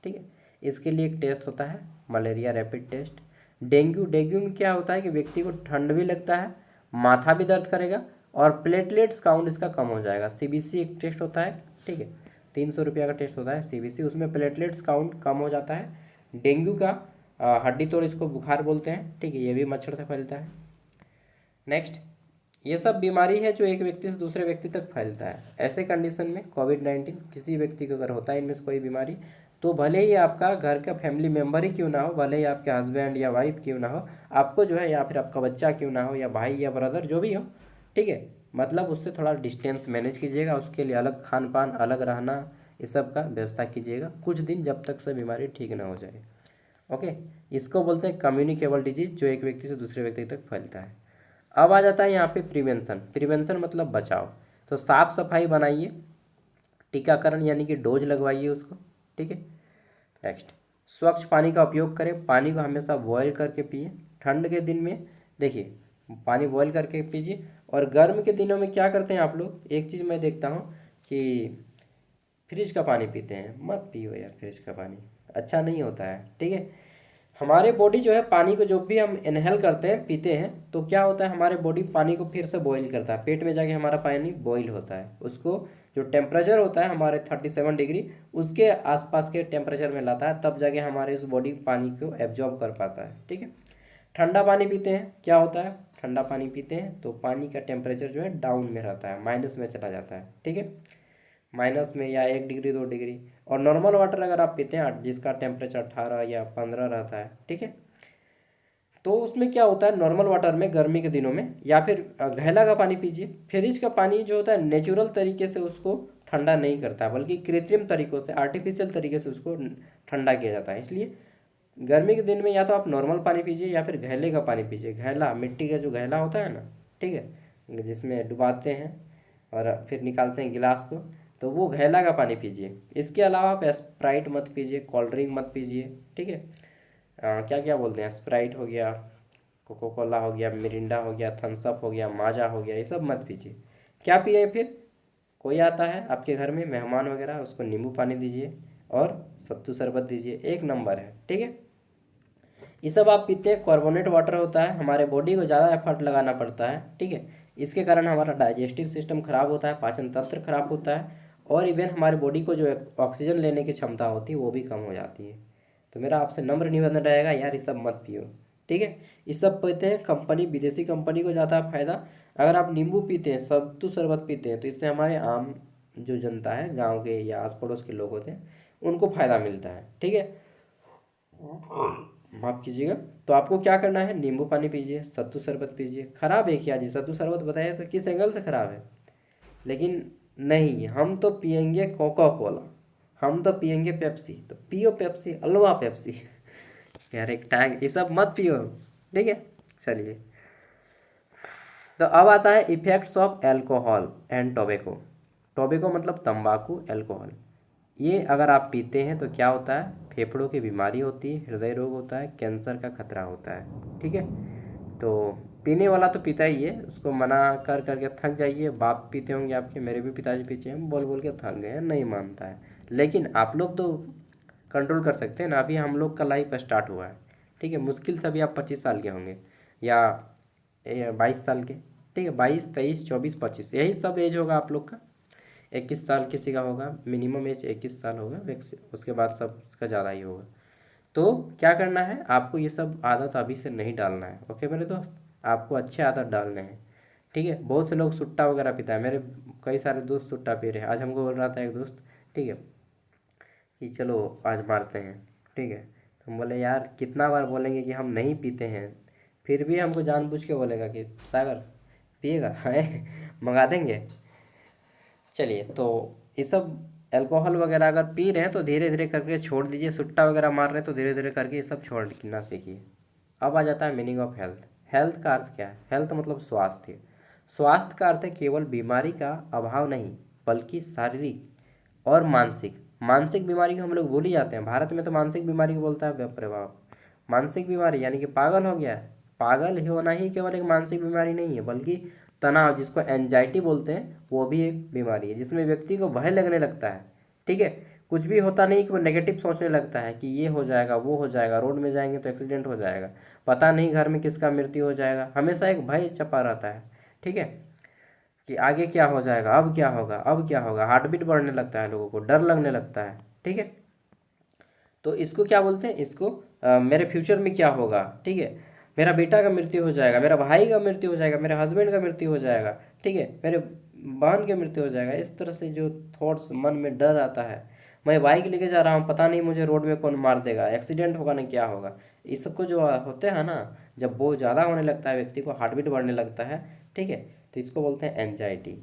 ठीक है, इसके लिए एक टेस्ट होता है malaria rapid test. Dengue, dengue में क्या होता है कि व्यक्ति को ठंड भी लगता है, माथा भी दर्द करेगा और प्लेटलेट्स काउंट इसका कम हो जाएगा। सीबीसी एक टेस्ट होता है, ठीक है, 300 रुपया का टेस्ट होता है सीबीसी, उसमें प्लेटलेट्स काउंट कम हो जाता है। डेंगू का हड्डी तोड़ इसको बुखार बोलते हैं, ठीक है, ये भी मच्छर से फैलता है। नेक्स्ट, ये सब बीमारी है जो एक व्यक्ति से दूसरे व्यक्ति तक फैलता है। ऐसे कंडीशन में कोविड-19 किसी व्यक्ति को अगर होता है इनमें से कोई बीमारी, तो भले ही आपका घर का फैमिली मेम्बर ही क्यों ना हो, भले ही आपके हस्बैंड या वाइफ क्यों ना हो, आपको जो है, या फिर आपका बच्चा क्यों ना हो, या भाई या ब्रदर जो भी हो, ठीक है, मतलब उससे थोड़ा डिस्टेंस मैनेज कीजिएगा, उसके लिए अलग खान पान, अलग रहना, इस सब का व्यवस्था कीजिएगा कुछ दिन, जब तक से बीमारी ठीक ना हो जाए। ओके, इसको बोलते हैं कम्युनिकेबल डिजीज, जो एक व्यक्ति से दूसरे व्यक्ति तक फैलता है। अब आ जाता है यहाँ पे प्रिवेंशन। प्रिवेंशन मतलब बचाव। तो साफ सफाई बनाइए, टीकाकरण यानी कि डोज लगवाइए उसको, ठीक है। नेक्स्ट, स्वच्छ पानी का उपयोग करें, पानी को हमेशा बॉयल करके पिए। ठंड के दिन में देखिए पानी बॉयल करके पीजिए, और गर्म के दिनों में क्या करते हैं आप लोग, एक चीज़ मैं देखता हूँ कि फ्रिज का पानी पीते हैं। मत पियो यार, फ्रिज का पानी अच्छा नहीं होता है, ठीक है। हमारे बॉडी जो है पानी को, जो भी हम इनहेल करते हैं, पीते हैं, तो क्या होता है, हमारे बॉडी पानी को फिर से बॉईल करता है, पेट में जाके हमारा पानी बॉईल होता है, उसको जो टेम्परेचर होता है हमारे 37 डिग्री, उसके आसपास के टेम्परेचर में लाता है, तब जाके हमारे इस बॉडी पानी को एब्जॉर्ब कर पाता है, ठीक है। ठंडा पानी पीते हैं, क्या होता है, ठंडा पानी पीते हैं तो पानी का टेम्परेचर जो है डाउन में रहता है, माइनस में चला जाता है, ठीक है, माइनस में, या 1 डिग्री 2 डिग्री। और नॉर्मल वाटर अगर आप पीते हैं जिसका टेम्परेचर 18 या 15 रहता है, ठीक है, तो उसमें क्या होता है, नॉर्मल वाटर में गर्मी के दिनों में, या फिर घैला का पानी पीजिए। फ्रिज का पानी जो होता है नेचुरल तरीके से उसको ठंडा नहीं करता, बल्कि कृत्रिम तरीकों से, आर्टिफिशियल तरीके से उसको ठंडा किया जाता है। इसलिए गर्मी के दिन में या तो आप नॉर्मल पानी पीजिए या फिर घैले का पानी पीजिए। घैला, मिट्टी का जो घैला होता है ना, ठीक है, जिसमें डुबाते हैं और फिर निकालते हैं गिलास को, तो वो घैला का पानी पीजिए। इसके अलावा आप स्प्राइट मत पीजिए, कोल्ड ड्रिंक मत पीजिए, ठीक है। क्या क्या बोलते हैं, स्प्राइट हो गया, कोको कोला हो गया, मिरिंडा हो गया, थम्स अप हो गया, माजा हो गया, ये सब मत पीजिए। क्या पिए फिर, कोई आता है आपके घर में मेहमान वगैरह, उसको नींबू पानी दीजिए और सत्तू शरबत दीजिए, एक नंबर है, ठीक है। ये सब आप पीते हैं, कार्बोनेट वाटर होता है, हमारे बॉडी को ज़्यादा एफर्ट लगाना पड़ता है, ठीक है। इसके कारण हमारा डाइजेस्टिव सिस्टम खराब होता है, पाचन तंत्र खराब होता है, और इवन हमारे बॉडी को जो ऑक्सीजन लेने की क्षमता होती है वो भी कम हो जाती है। तो मेरा आपसे नम्र निवेदन रहेगा यार, ये सब मत पियो, ठीक है। ये सब पीते हैं कंपनी, विदेशी कंपनी को ज़्यादा फायदा। अगर आप नींबू पीते हैं, सत्तू शरबत पीते हैं, तो इससे हमारे आम जो जनता है, गाँव के या आस पड़ोस के लोग होते हैं, उनको फ़ायदा मिलता है, ठीक है। माफ़ कीजिएगा। तो आपको क्या करना है, नींबू पानी पीजिए, सत्तू शरबत पीजिए। खराब है क्या जी, सत्तू शरबत बताइए तो किस एंगल से खराब है, लेकिन नहीं, हम तो पियेंगे कोका कोला, हम तो पियेंगे पेप्सी, तो पियो पेप्सी, अलवा पेप्सी यार, एक टैग, ये सब मत पियो, ठीक है। चलिए, तो अब आता है effects of alcohol and tobacco. Tobacco मतलब तंबाकू, एल्कोहल। ये अगर आप पीते हैं तो क्या होता है, फेफड़ों की बीमारी होती है, हृदय रोग होता है, कैंसर का खतरा होता है। ठीक है, तो पीने वाला तो पीता ही है, उसको मना कर करके थक जाइए। बाप पीते होंगे आपके, मेरे भी पिताजी पीते हैं, बोल बोल के थक गए हैं, नहीं मानता है। लेकिन आप लोग तो कंट्रोल कर सकते हैं ना, अभी हम लोग का लाइफ स्टार्ट हुआ है। ठीक है, मुश्किल से अभी आप 25 साल के होंगे या 22 साल के। ठीक है, 22, 23, 24, 25 यही सब एज होगा आप लोग का। 21 साल किसी का होगा, मिनिमम एज 21 साल होगा, उसके बाद सब उसका ज़्यादा ही होगा। तो क्या करना है आपको, ये सब आदत अभी से नहीं डालना है। ओके मेरे दोस्त, आपको अच्छे आदत डालने हैं। ठीक है, बहुत से लोग सुट्टा वगैरह पीता है, मेरे कई सारे दोस्त सुट्टा पी रहे हैं। आज हमको बोल रहा था एक दोस्त, ठीक है, कि चलो आज मारते हैं। ठीक है, तो हम बोले यार कितना बार बोलेंगे कि हम नहीं पीते हैं, फिर भी हमको जानबूझ के बोलेगा कि सागर पिएगा है मंगा देंगे। चलिए, तो ये सब अल्कोहल वगैरह अगर पी रहे हैं तो धीरे धीरे करके छोड़ दीजिए, सुट्टा वगैरह मार रहे हैं तो धीरे धीरे करके ये सब छोड़ना सीखिए। अब आ जाता है मीनिंग ऑफ हेल्थ। हेल्थ का अर्थ क्या है, हेल्थ मतलब स्वास्थ्य। स्वास्थ्य का अर्थ है केवल बीमारी का अभाव नहीं, बल्कि शारीरिक और मानसिक। मानसिक बीमारी को हम लोग भूल ही जाते हैं, भारत में तो मानसिक बीमारी को बोलता है प्रभाव। मानसिक बीमारी यानी कि पागल हो गया है। पागल ही होना ही केवल एक मानसिक बीमारी नहीं है, बल्कि तनाव, जिसको एंजाइटी बोलते हैं, वो भी एक बीमारी है, जिसमें व्यक्ति को भय लगने लगता है। ठीक है, कुछ भी होता नहीं कि वो नेगेटिव सोचने लगता है कि ये हो जाएगा, वो हो जाएगा, रोड में जाएंगे तो एक्सीडेंट हो जाएगा, पता नहीं घर में किसका मृत्यु हो जाएगा, हमेशा एक भय छपा रहता है। ठीक है, कि आगे क्या हो जाएगा, अब क्या होगा, अब क्या होगा, हार्ट बीट बढ़ने लगता है, लोगों को डर लगने लगता है। ठीक है, तो इसको क्या बोलते हैं, इसको मेरे फ्यूचर में क्या होगा। ठीक है, मेरा बेटा का मृत्यु हो जाएगा, मेरा भाई का मृत्यु हो जाएगा, मेरे हस्बैंड का मृत्यु हो जाएगा। ठीक है, मेरे बहन का मृत्यु हो जाएगा। इस तरह से जो थॉट्स मन में डर आता है, मैं बाइक लेके जा रहा हूँ, पता नहीं मुझे रोड में कौन मार देगा, एक्सीडेंट होगा ना, क्या होगा। इस सबको जो होते हैं ना, जब बहुत ज़्यादा होने लगता है, व्यक्ति को हार्ट बीट बढ़ने लगता है। ठीक है, तो इसको बोलते हैं एंजाइटी।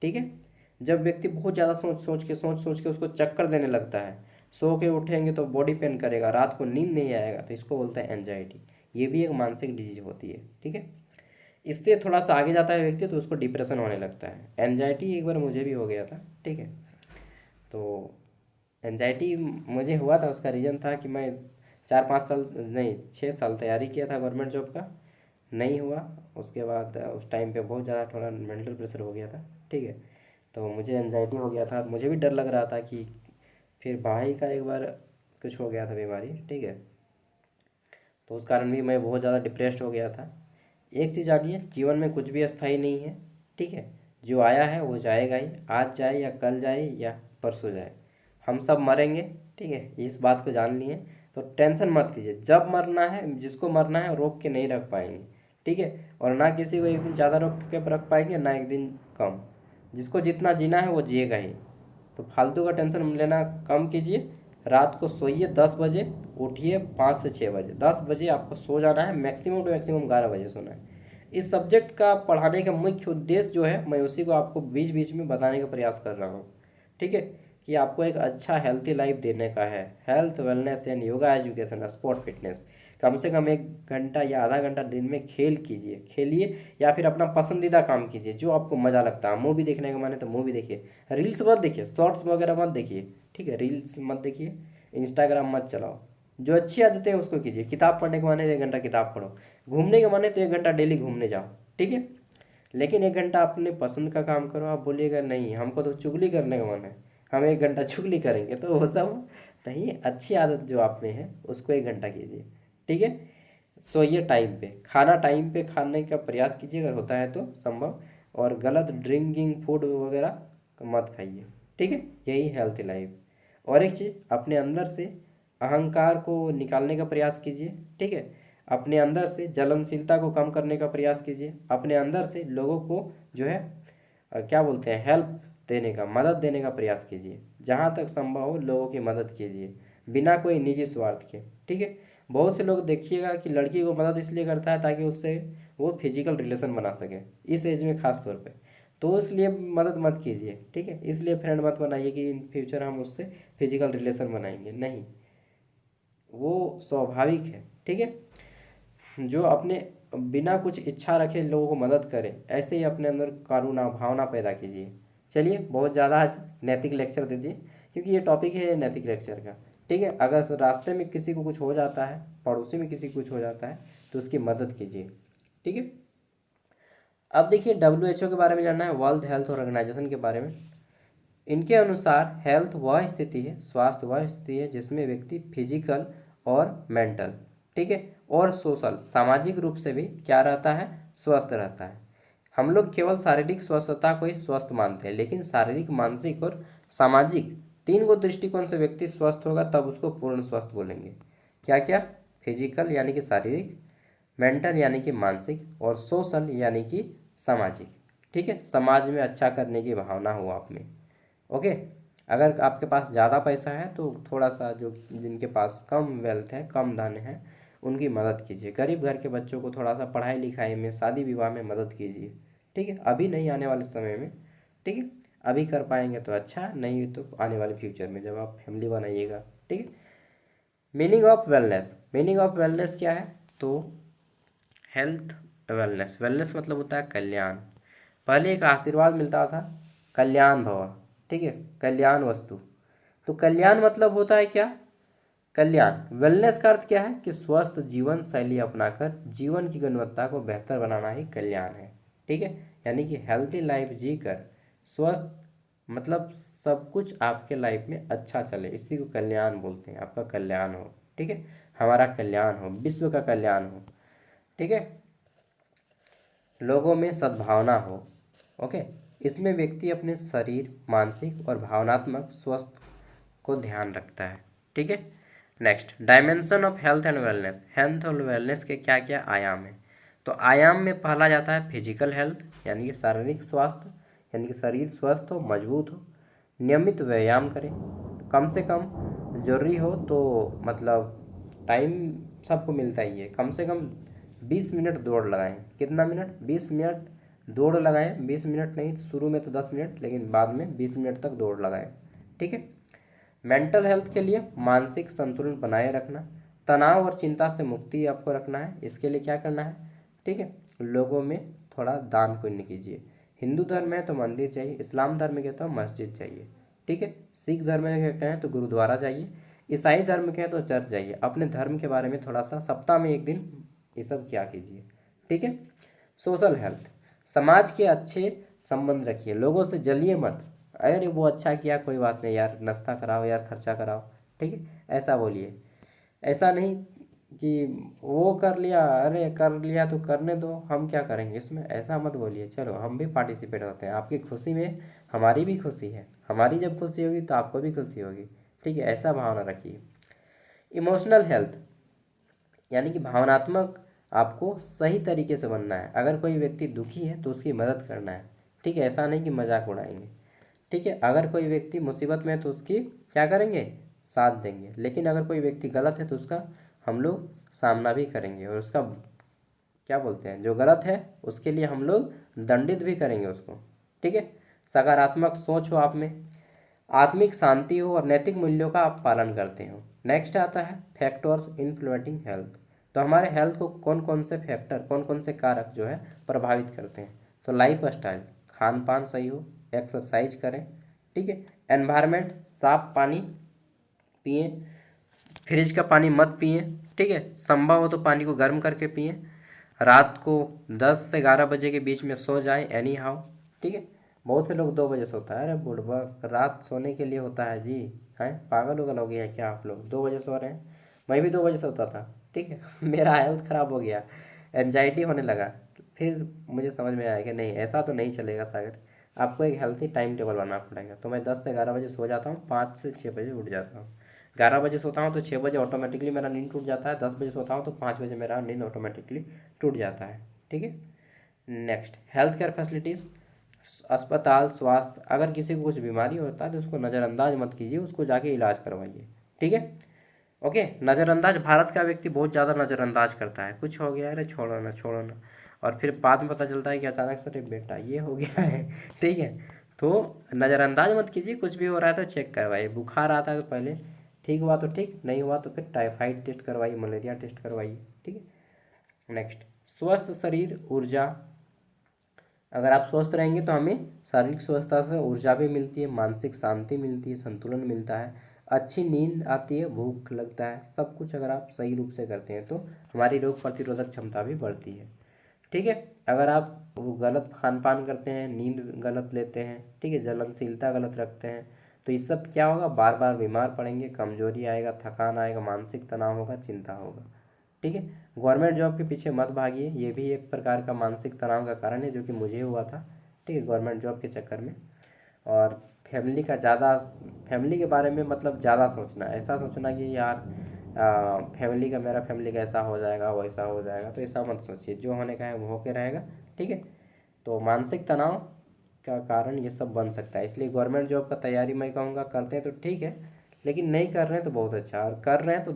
ठीक है, जब व्यक्ति बहुत ज़्यादा सोच सोच के उसको चक्कर देने लगता है, सो के उठेंगे तो बॉडी पेन करेगा, रात को नींद नहीं आएगा, तो इसको बोलते हैं एंजाइटी। ये भी एक मानसिक डिजीज होती है। ठीक है, इससे थोड़ा सा आगे जाता है व्यक्ति तो उसको डिप्रेशन होने लगता है। एंजाइटी एक बार मुझे भी हो गया था। ठीक है, तो एंजाइटी मुझे हुआ था, उसका रीज़न था कि मैं 4-5 साल नहीं 6 साल तैयारी किया था गवर्नमेंट जॉब का, नहीं हुआ। उसके बाद उस टाइम पे बहुत ज़्यादा थोड़ा मेंटल प्रेशर हो गया था। ठीक है, तो मुझे एंजाइटी हो गया था, मुझे भी डर लग रहा था कि फिर भाई का एक बार कुछ हो गया था बीमारी। ठीक है, तो उस कारण भी मैं बहुत ज़्यादा डिप्रेस्ड हो गया था। एक चीज़ जानिए, जीवन में कुछ भी अस्थाई नहीं है। ठीक है, जो आया है वो जाएगा ही, आज जाए या कल जाए या परसों जाए, हम सब मरेंगे। ठीक है, इस बात को जान लिए, तो टेंशन मत लीजिए। जब मरना है, जिसको मरना है रोक के नहीं रख पाएंगे। ठीक है, और ना किसी को एक दिन ज़्यादा रोक के रख पाएंगे, ना एक दिन कम। जिसको जितना जीना है वो जिएगा ही। तो फालतू का टेंशन लेना कम कीजिए। रात को सोइए 10 बजे, उठिए 5 से 6 बजे। 10 बजे आपको सो जाना है, मैक्सिमम टू मैक्सिमम 11 बजे सोना है। इस सब्जेक्ट का पढ़ाने का मुख्य उद्देश्य जो है, मैं उसी को आपको बीच बीच में बताने का प्रयास कर रहा हूँ। ठीक है, कि आपको एक अच्छा हेल्थी लाइफ देने का है। Health, wellness and yoga education, sport fitness. कम से कम 1 घंटा या आधा घंटा दिन में खेल कीजिए, खेलिए, या फिर अपना पसंदीदा काम कीजिए जो आपको मज़ा लगता है। मूवी देखने का मन है तो मूवी देखिए, रील्स मत देखिए, शॉर्ट्स वगैरह मत देखिए। ठीक है, रील्स मत देखिए, इंस्टाग्राम मत चलाओ। जो अच्छी आदतें हैं उसको कीजिए। किताब पढ़ने का मन है तो 1 घंटा किताब पढ़ो, घूमने का मन है तो 1 घंटा डेली घूमने जाओ। ठीक है, लेकिन 1 घंटा अपने पसंद का काम करो। आप बोलिएगा नहीं हमको तो चुगली करने का मन है, हम 1 घंटा चुगली करेंगे, तो वो सब नहीं। अच्छी आदत जो आप में है उसको 1 घंटा कीजिए। ठीक है, सोइए टाइम पे, खाना टाइम पे खाने का प्रयास कीजिए अगर होता है तो संभव, और गलत ड्रिंकिंग फूड वगैरह मत खाइए। ठीक है, यही हेल्थी लाइफ। और एक चीज़, अपने अंदर से अहंकार को निकालने का प्रयास कीजिए। ठीक है, अपने अंदर से जलनशीलता को कम करने का प्रयास कीजिए। अपने अंदर से लोगों को जो है क्या बोलते हैं, हेल्प देने का, मदद देने का प्रयास कीजिए। जहाँ तक संभव हो लोगों की मदद कीजिए, बिना कोई निजी स्वार्थ के। ठीक है, बहुत से लोग देखिएगा कि लड़की को मदद इसलिए करता है ताकि उससे वो फिजिकल रिलेशन बना सके, इस एज में खास तौर पे, तो इसलिए मदद मत कीजिए। ठीक है, इसलिए फ्रेंड मत बनाइए कि इन फ्यूचर हम उससे फिजिकल रिलेशन बनाएंगे, नहीं, वो स्वाभाविक है। ठीक है, जो अपने बिना कुछ इच्छा रखे लोगों को मदद करे, ऐसे ही अपने अंदर करुणा भावना पैदा कीजिए। चलिए, बहुत ज़्यादा आज नैतिक लेक्चर दे दिए, क्योंकि ये टॉपिक है नैतिक लेक्चर का। ठीक है, अगर रास्ते में किसी को कुछ हो जाता है, पड़ोसी में किसी को कुछ हो जाता है, तो उसकी मदद कीजिए। ठीक है, अब देखिए WHO के बारे में जानना है, वर्ल्ड हेल्थ ऑर्गेनाइजेशन के बारे में। इनके अनुसार हेल्थ वह स्थिति है, स्वास्थ्य वह स्थिति है जिसमें व्यक्ति फिजिकल और मेंटल, ठीक है, और सोशल, सामाजिक रूप से भी क्या रहता है, स्वस्थ रहता है। हम लोग केवल शारीरिक स्वस्थता को ही स्वस्थ मानते हैं, लेकिन शारीरिक, मानसिक और सामाजिक तीन गो दृष्टिकोण से व्यक्ति स्वस्थ होगा तब उसको पूर्ण स्वस्थ बोलेंगे। क्या क्या? फिजिकल यानी कि शारीरिक, मेंटल यानी कि मानसिक, और सोशल यानी कि सामाजिक। ठीक है, समाज में अच्छा करने की भावना हो आप में। ओके, अगर आपके पास ज़्यादा पैसा है तो थोड़ा सा, जो जिनके पास कम वेल्थ है, कम धन है, उनकी मदद कीजिए। गरीब घर के बच्चों को थोड़ा सा पढ़ाई लिखाई में, शादी विवाह में मदद कीजिए। ठीक है, अभी नहीं, आने वाले समय में। ठीक है, अभी कर पाएंगे तो अच्छा, नहीं तो आने वाले फ्यूचर में जब आप फैमिली बनाइएगा। ठीक है, meaning of wellness. Meaning of wellness क्या है? तो हेल्थ, वेलनेस, वेलनेस मतलब होता है कल्याण। पहले एक आशीर्वाद मिलता था, कल्याण भव। ठीक है, कल्याण वस्तु। तो कल्याण मतलब होता है क्या? कल्याण। वेलनेस का अर्थ क्या है? कि स्वस्थ जीवन शैली अपनाकर जीवन की गुणवत्ता को बेहतर बनाना ही कल्याण है। ठीक है, यानी कि हेल्थी लाइफ जीकर स्वस्थ, मतलब सब कुछ आपके लाइफ में अच्छा चले, इसी को कल्याण बोलते हैं। आपका कल्याण हो, ठीक है, हमारा कल्याण हो, विश्व का कल्याण हो। ठीक है, लोगों में सद्भावना हो। ओके, इसमें व्यक्ति अपने शरीर, मानसिक और भावनात्मक स्वास्थ्य को ध्यान रखता है। ठीक है, next, dimension of health and wellness. Health और वेलनेस के क्या क्या आयाम हैं? तो आयाम में पहला जाता है फिजिकल हेल्थ, यानी कि शारीरिक स्वास्थ्य, यानी कि शरीर स्वस्थ हो, मजबूत हो। नियमित व्यायाम करें, कम से कम, जरूरी हो तो मतलब टाइम सबको मिलता ही है, कम से कम 20 मिनट दौड़ लगाएं। कितना मिनट? 20 मिनट दौड़ लगाएं। 20 मिनट नहीं, शुरू में तो 10 मिनट, लेकिन बाद में 20 मिनट तक दौड़ लगाएं। ठीक है, मेंटल हेल्थ के लिए मानसिक संतुलन बनाए रखना, तनाव और चिंता से मुक्ति आपको रखना है। इसके लिए क्या करना है? ठीक है, लोगों में थोड़ा दान पुण्य कीजिए। हिंदू धर्म है तो मंदिर चाहिए, इस्लाम धर्म में कहता है मस्जिद चाहिए। ठीक है, सिख धर्म में कहें तो गुरुद्वारा जाइए, ईसाई धर्म कहें तो चर्च जाइए। अपने धर्म के बारे में थोड़ा सा सप्ताह में एक दिन ये सब क्या कीजिए। ठीक है, सोशल हेल्थ, समाज के अच्छे संबंध रखिए, लोगों से जलिए मत। अरे वो अच्छा किया, कोई बात नहीं यार, नाश्ता कराओ यार, खर्चा कराओ। ठीक है, ऐसा बोलिए। ऐसा नहीं कि वो कर लिया, अरे कर लिया तो करने दो, हम क्या करेंगे इसमें, ऐसा मत बोलिए। चलो हम भी पार्टिसिपेट होते हैं आपकी खुशी में, हमारी भी खुशी है, हमारी जब खुशी होगी तो आपको भी खुशी होगी। ठीक है, ऐसा भावना रखिए। इमोशनल हेल्थ, यानी कि भावनात्मक आपको सही तरीके से बनना है। अगर कोई व्यक्ति दुखी है तो उसकी मदद करना है। ठीक है, ऐसा नहीं कि मजाक उड़ाएंगे। ठीक है, अगर कोई व्यक्ति मुसीबत में है तो उसकी क्या करेंगे? साथ देंगे। लेकिन अगर कोई व्यक्ति गलत है तो उसका हम लोग सामना भी करेंगे, और उसका क्या बोलते हैं, जो गलत है उसके लिए हम लोग दंडित भी करेंगे उसको। ठीक है, सकारात्मक सोच हो आप में, आत्मिक शांति हो और नैतिक मूल्यों का आप पालन करते हो। नेक्स्ट आता है फैक्टर्स इन्फ्लुएंसिंग हेल्थ। तो हमारे हेल्थ को कौन कौन से फैक्टर, कौन कौन से कारक जो है प्रभावित करते हैं? तो लाइफ स्टाइल, खान पान सही हो, एक्सरसाइज करें। ठीक है, एनवायरनमेंट, साफ पानी पिए, फ्रिज का पानी मत पिए। ठीक है, संभव हो तो पानी को गर्म करके पिए। रात को 10 से 11 बजे के बीच में सो जाए एनी हाउ। ठीक है, बहुत से लोग 2 बजे सोता है। अरे बुढ़बा, रात सोने के लिए होता है जी, हैं पागल उगल हो गया है क्या आप लोग? 2 बजे सो रहे हैं, मैं भी 2 बजे सोता था। ठीक है मेरा हेल्थ ख़राब हो गया, एनजाइटी होने लगा। फिर मुझे समझ में आया कि नहीं, ऐसा तो नहीं चलेगा सागर, आपको एक हेल्थी टाइम टेबल बनाना पड़ेगा। तो मैं 10 से 11 बजे सो जाता हूँ, 5 से 6 बजे उठ जाता हूँ। 11 बजे सोता हूँ तो 6 बजे ऑटोमेटिकली मेरा नींद टूट जाता है। 10 बजे सोता हूँ तो 5 बजे मेरा नींद ऑटोमेटिकली टूट जाता है। ठीक है, नेक्स्ट, हेल्थ केयर फैसिलिटीज़, अस्पताल, स्वास्थ्य। अगर किसी को कुछ बीमारी होता है तो उसको नज़रअंदाज मत कीजिए, उसको जाके इलाज करवाइए। ठीक है, ओके। नज़रअंदाज, भारत का व्यक्ति बहुत ज़्यादा नज़रअंदाज करता है, कुछ हो गया अरे छोड़ो ना छोड़ो ना, और फिर बाद में पता चलता है कि अचानक से अरे बेटा ये हो गया है। ठीक है, तो नज़रअंदाज मत कीजिए, कुछ भी हो रहा है तो चेक करवाइए। बुखार आता है तो पहले ठीक हुआ तो ठीक, नहीं हुआ तो फिर टाइफाइड टेस्ट करवाइए, मलेरिया टेस्ट करवाइए। ठीक है, नेक्स्ट, स्वस्थ शरीर, ऊर्जा अगर आप स्वस्थ रहेंगे तो हमें शारीरिक स्वस्थता से ऊर्जा भी मिलती है, मानसिक शांति मिलती है, संतुलन मिलता है, अच्छी नींद आती है, भूख लगता है, सब कुछ अगर आप सही रूप से करते हैं तो हमारी रोग प्रतिरोधक क्षमता भी बढ़ती है। ठीक है, अगर आप वो गलत खान पान करते हैं, नींद गलत लेते हैं, ठीक है, जलनशीलता गलत रखते हैं, तो इस सब क्या होगा, बार बार बीमार पड़ेंगे, कमजोरी आएगा, थकान आएगा, मानसिक तनाव होगा, चिंता होगा। ठीक है, गवर्नमेंट जॉब के पीछे मत भागिए, ये भी एक प्रकार का मानसिक तनाव का कारण है, जो कि मुझे हुआ था। ठीक है, गवर्नमेंट जॉब के चक्कर में। और फैमिली का ज़्यादा, फैमिली के बारे में मतलब ज़्यादा सोचना, ऐसा सोचना कि यार फैमिली का, मेरा फैमिली का ऐसा हो जाएगा, वैसा हो जाएगा, तो ऐसा मत सोचिए, जो होने का है वो होके रहेगा। ठीक है, तो मानसिक तनाव का कारण ये सब बन सकता है, इसलिए गवर्नमेंट जॉब का तैयारी मैं कहूँगा करते हैं तो ठीक है, लेकिन नहीं कर रहे हैं तो बहुत अच्छा, और कर रहे हैं तो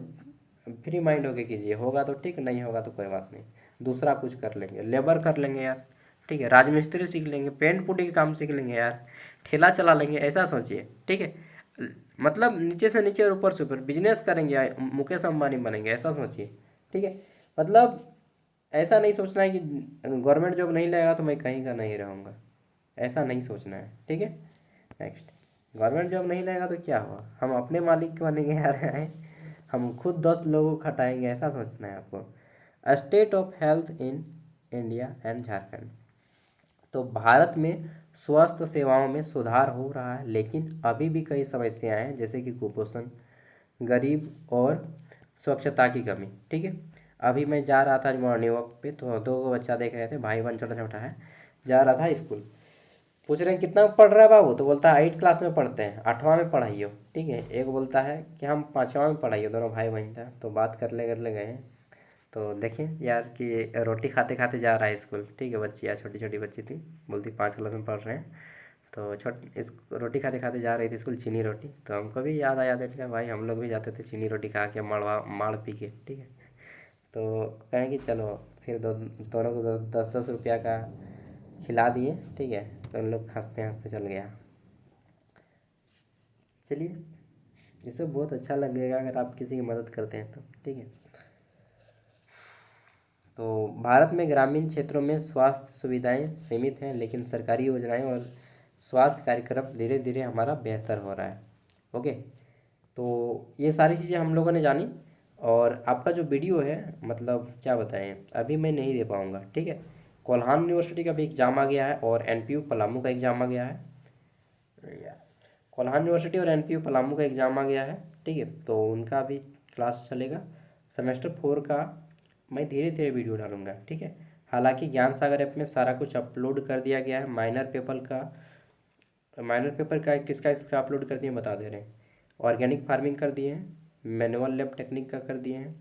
फ्री माइंड होके कीजिए, होगा तो ठीक, नहीं होगा तो कोई बात नहीं, दूसरा कुछ कर लेंगे, लेबर कर लेंगे यार। ठीक है, राजमिस्त्री सीख लेंगे, पेंट पुट्टी का काम सीख लेंगे यार, ठेला चला लेंगे, ऐसा सोचिए। ठीक है, मतलब नीचे से नीचे और ऊपर से ऊपर बिजनेस करेंगे यार, मुकेश अंबानी बनेंगे, ऐसा सोचिए। ठीक है, मतलब ऐसा नहीं सोचना है कि गवर्नमेंट जॉब नहीं लगेगा तो मैं कहीं का नहीं रहूँगा, ऐसा नहीं सोचना है। ठीक है, नेक्स्ट, गवर्नमेंट जॉब नहीं लगेगा तो क्या हुआ, हम अपने मालिक बनेंगे यार, हम खुद 10 लोगों को खटाएंगे, ऐसा सोचना है आपको। State of health in India and Jharkhand, तो भारत में स्वास्थ्य सेवाओं में सुधार हो रहा है, लेकिन अभी भी कई समस्याएं हैं, जैसे कि कुपोषण, गरीब और स्वच्छता की कमी। ठीक है, अभी मैं जा रहा था आज मॉर्निंग वॉक पे, तो 2 बच्चा देख रहे थे, भाई बहन छोटा छोटा है, जा रहा था स्कूल, पूछ रहे हैं कितना पढ़ रहा है बाबू, तो बोलता है 8 क्लास में पढ़ते हैं, 8वां में पढ़ाइयो। ठीक है, एक बोलता है कि हम 5वां में पढ़ाइयो, दोनों भाई बहन था, तो बात कर ले गए हैं। तो देखें यार कि रोटी खाते खाते जा रहा है स्कूल। ठीक है, बच्ची यार छोटी छोटी बच्ची थी, बोलती 5 क्लास में पढ़ रहे हैं, तो इस रोटी खाते खाते जा रही थी स्कूल, चीनी रोटी, तो हमको भी याद आया था, भाई हम लोग भी जाते थे चीनी रोटी खा के, माड़ पी के। ठीक है, तो कहें कि चलो, फिर दोनों को 10-10 रुपया का खिला दिए। ठीक है, तो उन लोग हंसते हंसते चल गया। चलिए, ये सब बहुत अच्छा लगेगा अगर आप किसी की मदद करते हैं तो। ठीक है, तो भारत में ग्रामीण क्षेत्रों में स्वास्थ्य सुविधाएं सीमित हैं, लेकिन सरकारी योजनाएं और स्वास्थ्य कार्यक्रम धीरे धीरे हमारा बेहतर हो रहा है। ओके, तो ये सारी चीज़ें हम लोगों ने जानी, और आपका जो वीडियो है, मतलब क्या बताएं, अभी मैं नहीं दे पाऊँगा। ठीक है, कोल्हान यूनिवर्सिटी का भी एग्ज़ाम आ गया है, और एनपीयू पलामू का एग्ज़ाम आ गया है, कोल्हान यूनिवर्सिटी और एनपीयू पलामू का एग्ज़ाम आ गया है। ठीक है, तो उनका भी क्लास चलेगा, सेमेस्टर 4 का मैं धीरे धीरे वीडियो डालूंगा। ठीक है, हालांकि ज्ञान सागर ऐप में सारा कुछ अपलोड कर दिया गया है, माइनर पेपर का किसका किसका अपलोड कर दिए बता दे रहे हैं। ऑर्गेनिक फार्मिंग कर दिए हैं, मैनुअल लैब टेक्निक का कर दिए हैं,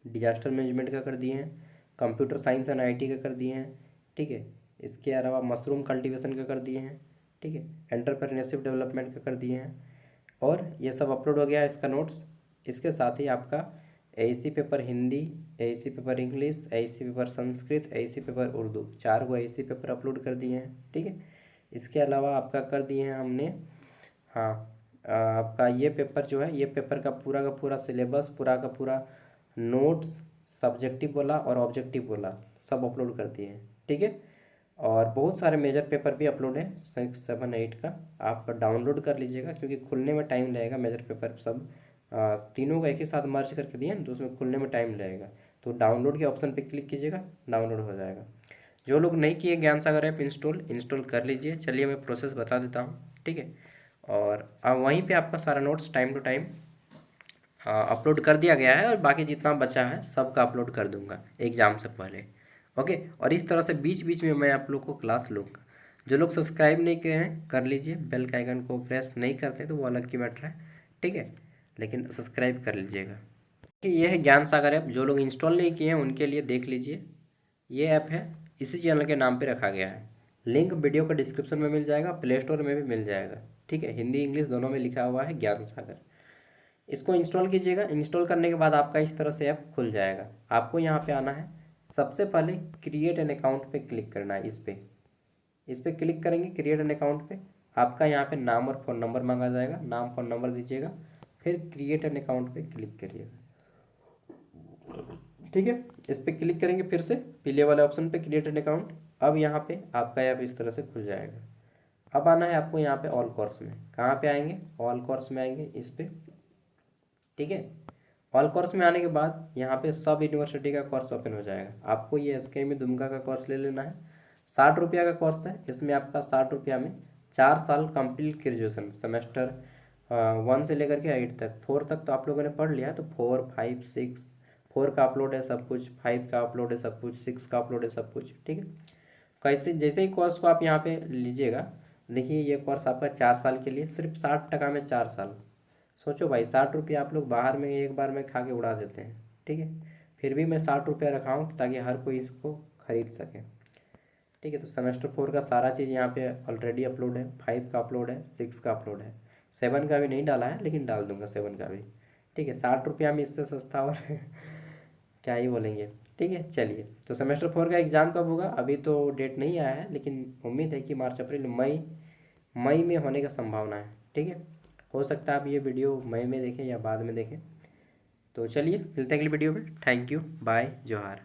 डिजास्टर मैनेजमेंट का कर दिए हैं, कंप्यूटर साइंस एंड आईटी का कर दिए हैं। ठीक है, इसके अलावा मशरूम कल्टीवेशन का कर दिए हैं। ठीक है, एंटरप्रेन्योरशिप डेवलपमेंट का कर दिए हैं, और ये सब अपलोड हो गया है इसका नोट्स। इसके साथ ही आपका AEC paper Hindi, AEC paper English, AEC paper Sanskrit, AEC paper Urdu, 4 AEC paper upload कर दिए हैं। ठीक है, इसके अलावा आपका कर दिए हैं हमने, हाँ, आपका ये पेपर जो है, ये पेपर का पूरा सिलेबस, पूरा का पूरा नोट्स, सब्जेक्टिव वाला और ऑब्जेक्टिव वाला सब अपलोड कर दिए हैं। ठीक है, और बहुत सारे मेजर पेपर भी अपलोड है, 6, 7, 8 का, आप डाउनलोड कर लीजिएगा, क्योंकि खुलने में टाइम लगेगा, मेजर पेपर सब तीनों का एक ही साथ मर्ज करके दिए ना, तो उसमें खुलने में टाइम लगेगा। तो डाउनलोड के ऑप्शन पे क्लिक कीजिएगा, डाउनलोड हो जाएगा। जो लोग नहीं किए ज्ञान सागर ऐप इंस्टॉल कर लीजिए। चलिए मैं प्रोसेस बता देता हूँ। ठीक है, और अब वहीं पे आपका सारा notes time to time upload कर दिया गया है, और बाकी जितना बचा है सबका अपलोड कर दूंगा एग्ज़ाम से पहले। ओके, और इस तरह से बीच बीच में मैं आप लोग को क्लास लूँगा। जो लोग सब्सक्राइब नहीं किए हैं कर लीजिए, बेल का आइकन को प्रेस नहीं करते तो वो अलग की मैटर है। ठीक है, लेकिन सब्सक्राइब कर लीजिएगा। कि ये है ज्ञान सागर ऐप, जो लोग इंस्टॉल नहीं किए हैं उनके लिए देख लीजिए, ये ऐप है, इसी चैनल के नाम पे रखा गया है। लिंक वीडियो का डिस्क्रिप्शन में मिल जाएगा, प्ले स्टोर में भी मिल जाएगा। ठीक है, हिंदी इंग्लिश दोनों में लिखा हुआ है ज्ञान सागर। इसको इंस्टॉल कीजिएगा, इंस्टॉल करने के बाद आपका इस तरह से ऐप खुल जाएगा। आपको यहाँ पे आना है, सबसे पहले क्रिएट एन अकाउंट पे क्लिक करना है। इस पर क्लिक करेंगे, क्रिएट एन अकाउंट पे आपका यहाँ पे नाम और फ़ोन नंबर मांगा जाएगा, नाम फ़ोन नंबर दीजिएगा, फिर क्रिएट एन अकाउंट पे क्लिक करिएगा। ठीक है, इस पर क्लिक करेंगे फिर से पीले वाले ऑप्शन पे क्रिएट एन अकाउंट। अब यहाँ पे आपका ऐप इस तरह से खुल जाएगा। अब आना है आपको यहाँ पे ऑल कोर्स में। कहाँ पे आएंगे? ऑल कोर्स में आएंगे इस पे। ठीक है, ऑल कोर्स में आने के बाद यहाँ पे सब यूनिवर्सिटी का कोर्स ओपन हो जाएगा। आपको ये SKM दुमका का कोर्स ले लेना है। 60 रुपया का कोर्स है। इसमें आपका 60 रुपया में 4 साल कंप्लीट ग्रेजुएशन सेमेस्टर 1 से लेकर के 8 तक, 4 तक तो आप लोगों ने पढ़ लिया है, तो 4, 5, 6, 4 का अपलोड है सब कुछ, 5 का अपलोड है सब कुछ, 6 का अपलोड है सब कुछ। ठीक है, कैसे जैसे ही कोर्स को आप यहाँ पे लीजिएगा, देखिए ये कोर्स आपका 4 साल के लिए सिर्फ 60 में 4 साल। सोचो भाई, 60 रुपया आप लोग बाहर में एक बार में खा के उड़ा देते हैं। ठीक है, फिर भी मैं 60 रुपया रखा हूँ ताकि हर कोई इसको खरीद सके। ठीक है, तो सेमेस्टर 4 का सारा चीज़ यहाँ पे ऑलरेडी अपलोड है, 5 का अपलोड है, 6 का अपलोड है, 7 का भी नहीं डाला है लेकिन डाल दूंगा 7 का भी। ठीक है, 60 रुपया में इससे सस्ता और क्या ही बोलेंगे। ठीक है, चलिए, तो सेमेस्टर 4 का एग्ज़ाम कब होगा अभी तो डेट नहीं आया है, लेकिन उम्मीद है कि मार्च अप्रैल मई में होने का संभावना है। ठीक है, हो सकता है आप ये वीडियो मई में देखें या बाद में देखें। तो चलिए मिलते हैं अगली वीडियो में। थैंक यू, बाय, जोहार।